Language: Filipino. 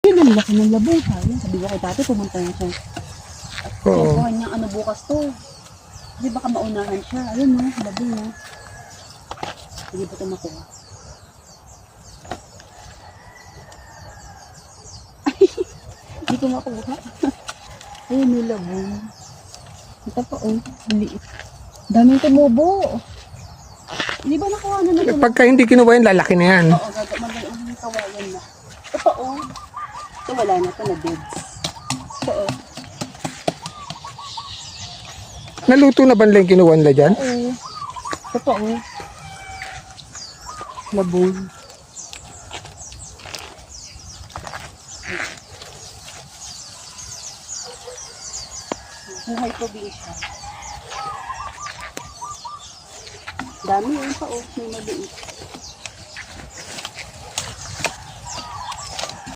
Yun ang laki ng labong ha. Yun, sabi ko kay dati pumunta na siya. At Oo. kuha niya ano bukas to. Kasi baka maunahan siya. Ayun no, labong no. Hindi ba ito makuha? Hindi ko makuha. Ayun may labong. Ito pa oh, maliit. Daming tumubo. Hindi ba nakuha na ito? Pagka hindi kinuha yan, lalaki na yan. Oo, magaling ang kawayan na. Ito oh. Ito wala na ito na deads. Ito oh. Naluto na ba nila yung kinuha nila dyan? Oo. Ito pa oh. Labong. Buhay probinsya. Dami yun pa oh. May maliit.